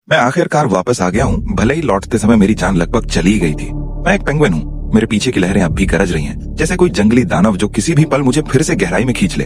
मैं आखिरकार वापस आ गया हूँ। भले ही लौटते समय मेरी जान लगभग चली गई थी। मैं एक पेंगुइन हूँ। मेरे पीछे की लहरें अब भी गरज रही हैं, जैसे कोई जंगली दानव जो किसी भी पल मुझे फिर से गहराई में खींच ले।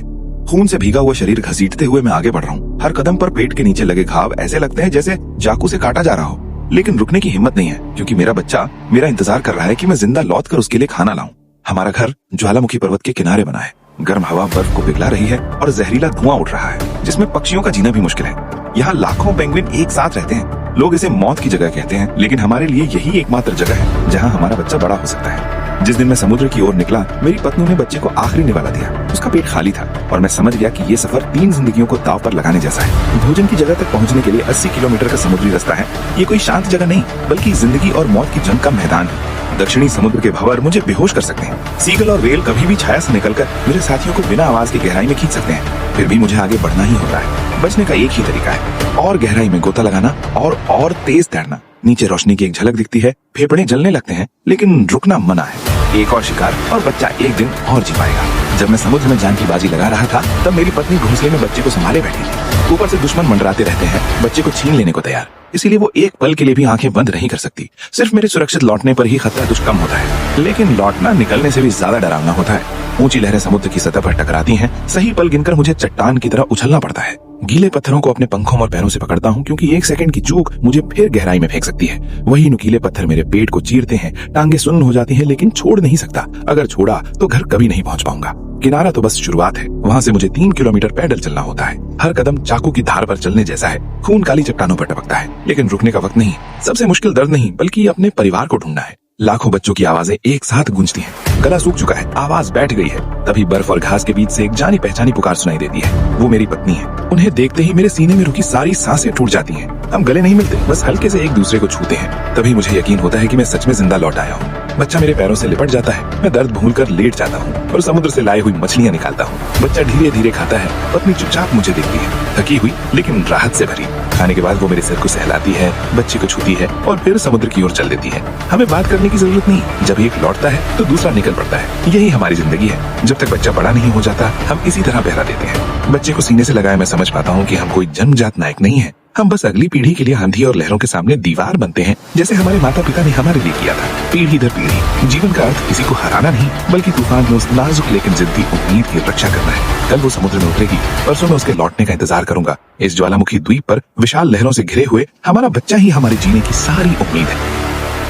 खून से भीगा हुआ शरीर घसीटते हुए मैं आगे बढ़ रहा हूँ। हर कदम पर पेट के नीचे लगे घाव ऐसे लगते हैं जैसे चाकू से काटा जा रहा हो, लेकिन रुकने की हिम्मत नहीं है, क्योंकि मेरा बच्चा मेरा इंतजार कर रहा है कि मैं जिंदा लौट कर उसके लिए खाना लाऊं। हमारा घर ज्वालामुखी पर्वत के किनारे बना है। गर्म हवा बर्फ को पिघला रही है और जहरीला धुआं उठ रहा है, जिसमें पक्षियों का जीना भी मुश्किल है। यहाँ लाखों पेंगुइन एक साथ रहते हैं। लोग इसे मौत की जगह कहते हैं, लेकिन हमारे लिए यही एकमात्र जगह है जहाँ हमारा बच्चा बड़ा हो सकता है। जिस दिन मैं समुद्र की ओर निकला, मेरी पत्नी ने बच्चे को आखिरी निवाला दिया। उसका पेट खाली था और मैं समझ गया कि ये सफर 3 जिंदगियों को दांव पर लगाने जैसा है। भोजन की जगह तक पहुंचने के लिए 80 किलोमीटर का समुद्री रास्ता है। ये कोई शांत जगह नहीं, बल्कि जिंदगी और मौत की जंग का मैदान है। दक्षिणी समुद्र के भंवर मुझे बेहोश कर सकते हैं। सीगल और व्हेल कभी भी छाया से निकलकर मेरे साथियों को बिना आवाज की गहराई में खींच सकते हैं। फिर भी मुझे आगे बढ़ना ही होता है। बचने का एक ही तरीका है, और गहराई में गोता लगाना और तेज तैरना। नीचे रोशनी की एक झलक दिखती है, फेफड़े जलने लगते हैं, लेकिन रुकना मना है। एक और शिकार और बच्चा एक दिन और जी पाएगा। जब मैं समुद्र में जान की बाजी लगा रहा था, तब मेरी पत्नी घोंसले में बच्चे को संभाले बैठी थी। ऊपर से दुश्मन मंडराते रहते हैं, बच्चे को छीन लेने को तैयार। इसीलिए वो एक पल के लिए भी आंखें बंद नहीं कर सकती। सिर्फ मेरे सुरक्षित लौटने पर ही खतरा कुछ कम होता है, लेकिन लौटना निकलने से भी ज्यादा डरावना होता है। ऊंची लहरें समुद्र की सतह पर टकराती हैं। सही पल गिनकर मुझे चट्टान की तरह उछलना पड़ता है। गीले पत्थरों को अपने पंखों और पैरों से पकड़ता हूँ, क्योंकि 1 सेकंड की चूक मुझे फिर गहराई में फेंक सकती है। वही नुकीले पत्थर मेरे पेट को चीरते हैं। टांगे सुन्न हो जाती हैं, लेकिन छोड़ नहीं सकता। अगर छोड़ा तो घर कभी नहीं पहुंच पाऊंगा। किनारा तो बस शुरुआत है, वहाँ से मुझे 3 किलोमीटर पैदल चलना होता है। हर कदम चाकू की धार पर चलने जैसा है। खून काली चट्टानों पर टपकता है, लेकिन रुकने का वक्त नहीं। सबसे मुश्किल दर्द नहीं, बल्कि अपने परिवार को ढूंढना है। लाखों बच्चों की आवाजें एक साथ गूंजती हैं। गला सूख चुका है, आवाज बैठ गई है। तभी बर्फ और घास के बीच से एक जानी पहचानी पुकार सुनाई देती है। वो मेरी पत्नी है। उन्हें देखते ही मेरे सीने में रुकी सारी सांसें टूट जाती हैं। हम गले नहीं मिलते, बस हल्के से एक दूसरे को छूते हैं। तभी मुझे यकीन होता है कि मैं सच में जिंदा लौट आया हूँ। बच्चा मेरे पैरों से लिपट जाता है। मैं दर्द भूलकर लेट जाता हूँ और समुद्र से लाई हुई मछलियाँ निकालता हूँ। बच्चा धीरे धीरे खाता है। पत्नी चुपचाप मुझे देखती है, थकी हुई लेकिन राहत से भरी। खाने के बाद वो मेरे सिर को सहलाती है, बच्चे को छूती है और फिर समुद्र की ओर चल देती है। हमें बात करने की जरूरत नहीं। जब एक लौटता है तो दूसरा निकल पड़ता है। यही हमारी जिंदगी है। जब तक बच्चा बड़ा नहीं हो जाता, हम इसी तरह पहरा देते हैं। बच्चे को सीने से लगाए मैं समझ पाता हूँ कि हम कोई जन्मजात नायक नहीं है। हम बस अगली पीढ़ी के लिए आंधी और लहरों के सामने दीवार बनते हैं, जैसे हमारे माता पिता ने हमारे लिए किया था। पीढ़ी दर पीढ़ी। जीवन का अर्थ किसी को हराना नहीं, बल्कि तूफान में उस नाजुक लेकिन जिद्दी उम्मीद की रक्षा करना है। कल वो समुद्र में उतरेगी, परसों मैं उसके लौटने का इंतजार करूंगा। इस ज्वालामुखी द्वीप पर विशाल लहरों से घिरे हुए हमारा बच्चा ही हमारे जीने की सारी उम्मीद है।